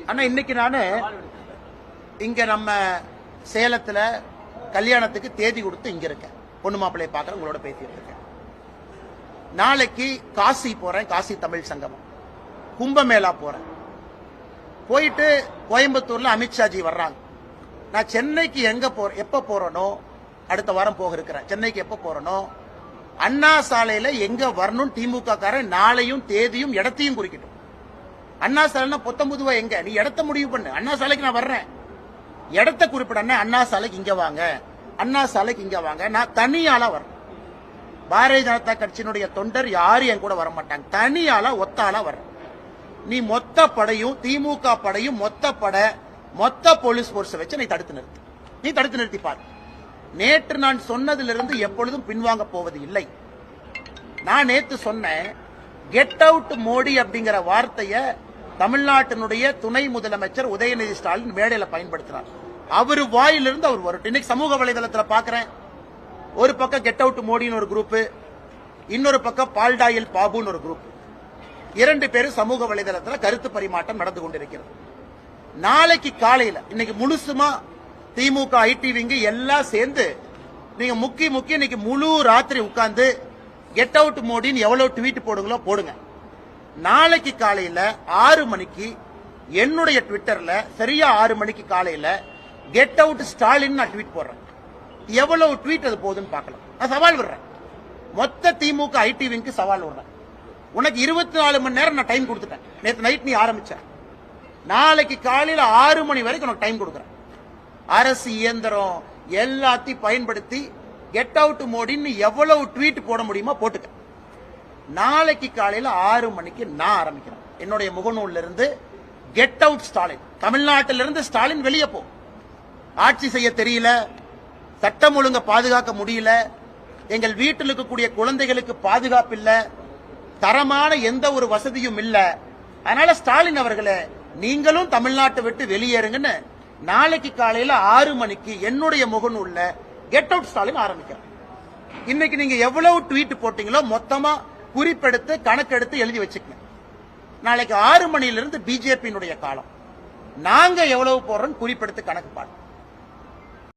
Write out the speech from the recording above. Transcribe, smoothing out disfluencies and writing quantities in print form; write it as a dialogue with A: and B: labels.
A: அண்ணா இன்னைக்கு நானு இங்க நம்ம சேலத்துல கல்யாணத்துக்கு தேதி கொடுத்து இங்க இருக்கேன். பொண்ணு மாப்பிள்ளைய பாக்குறேன், உங்களோட பேசிட்டு இருக்கேன். நாளைக்கு காசி போறேன், காசி தமிழ் சங்கமம். கும்பமேளா போறேன். போயிட்டு கோயம்புத்தூர்ல அமித்ஷாஜி வர்றாங்க. நான் சென்னைக்கு எப்ப போறனோ அடுத்த வாரம் போக இருக்கிறேன். சென்னைக்கு எப்ப போறனோ அண்ணா சாலையில எங்க வரணும் திமுக காரன் நாளையும் தேதியும் இடத்தையும் குறிக்கட்டும். அண்ணா சாலைனா பொத்தம்புதுவா எங்க, நீ இடத்த முடிவு பண்ணு. அண்ணா சாலைக்கு நான் வர்றேன், இடத்த குறிப்பிட. அண்ணா சாலைக்கு இங்க வாங்க, அண்ணா சாலைக்கு இங்க வாங்க. நான் தனியாளா வரேன். பாரதிய ஜனதா கட்சியினுடைய தொண்டர் யாரும் என் கூட வர மாட்டாங்க. தனியாளா ஒத்தாளா வரேன். நீ மொத்த படையும் திமுக படையும் மொத்த போலீஸ் போர்ஸ் வச்சு நீ தடுத்து நிறுத்தி பாரு. நேற்று நான் சொன்னதிலிருந்து எப்பொழுதும் பின்வாங்க போவது இல்லை. நான் நேற்று சொன்னேன், கெட் அவுட் மோடி அப்படிங்கிற வார்த்தையை தமிழ்நாட்டினுடைய துணை முதலமைச்சர் உதயநிதி ஸ்டாலின் மேடையில் பயன்படுத்தினார். அவர் வாயிலிருந்து அவர் வரட்டும். இன்னைக்கு சமூக வலைதளத்தில் பார்க்கிறேன், ஒரு பக்கம் கெட் அவுட் மோடின்னு ஒரு குரூப், இன்னொரு பக்கம் பால்டாயில் பாபுன்னு ஒரு குரூப். இரண்டு பேரும் சமூக வலைதளத்தில் கருத்து பரிமாற்றம் நடந்து கொண்டிருக்கிறது. நாளைக்கு காலையில் இன்னைக்கு முழுசுமா திமுக ஐடி விங்கு எல்லாம் சேர்ந்து நீங்க முக்கி இன்னைக்கு முழு ராத்திரி உட்கார்ந்து கெட் அவுட் மோடின்னு எவ்வளவு ட்வீட் போடுங்களோ போடுங்க. நாளைக்கு காலையில 6 மணிக்கு என்னுடைய ட்விட்டர்ல சரியா 6 மணிக்கு காலையில கெட் அவுட் ஸ்டாலின் நான் ட்வீட் போடுறேன். எவ்வளவு ட்வீட் அது போகுதுன்னு பார்க்கலாம். நான் சவால் விடுறேன், மொத்த திமுக ஐடி விங்கு சவால் விடுறேன். உனக்கு 24 மணி நேரம் நான் டைம் கொடுத்துட்டேன். நேற்று நைட் நீ ஆரம்பிச்ச, நாளைக்கு காலையில 6 மணி வரைக்கும் உனக்கு டைம் கொடுக்குறேன். அரசு இயந்திரம் எல்லாத்தையும் பயன்படுத்தி கெட் அவுட் மோடின்னு எவ்வளவு ட்வீட் போட முடியுமோ போட்டுக்க. நாளைக்கு காலையில 6 மணிக்கு நான் ஆரம்பிக்கிறேன். என்னுடைய முகநூல்ல இருந்து கெட் அவுட் ஸ்டாலின், தமிழ்நாட்டிலிருந்து ஸ்டாலின் வெளியே போ. ஆட்சி செய்ய தெரியல, சட்டம் ஒழுங்க பாதுகாக்க முடியல, எங்கள் வீட்டில் இருக்கக்கூடிய குழந்தைகளுக்கு பாதுகாப்பு இல்ல, தரமான எந்த ஒரு வசதியும் இல்ல. அதனால ஸ்டாலின் அவர்களே, நீங்களும் தமிழ்நாட்டை விட்டு வெளியேறுங்கன்னு நாளைக்கு காலையில 6 மணிக்கு என்னுடைய முகநூல்ல கெட் அவுட் ஸ்டாலின் ஆரம்பிக்கிறேன். இன்னைக்கு நீங்க எவ்வளவு ட்வீட் போட்டீங்களோ மொத்தமா குறிப்பெடுத்து கணக்கெடுத்து எழுதி வச்சுக்கங்க. நாளைக்கு 6 மணியிலிருந்து பிஜேபியினுடைய காலம். நாங்க எவ்வளவு போடுறோம் குறிப்பெடுத்து கணக்கு பாடு.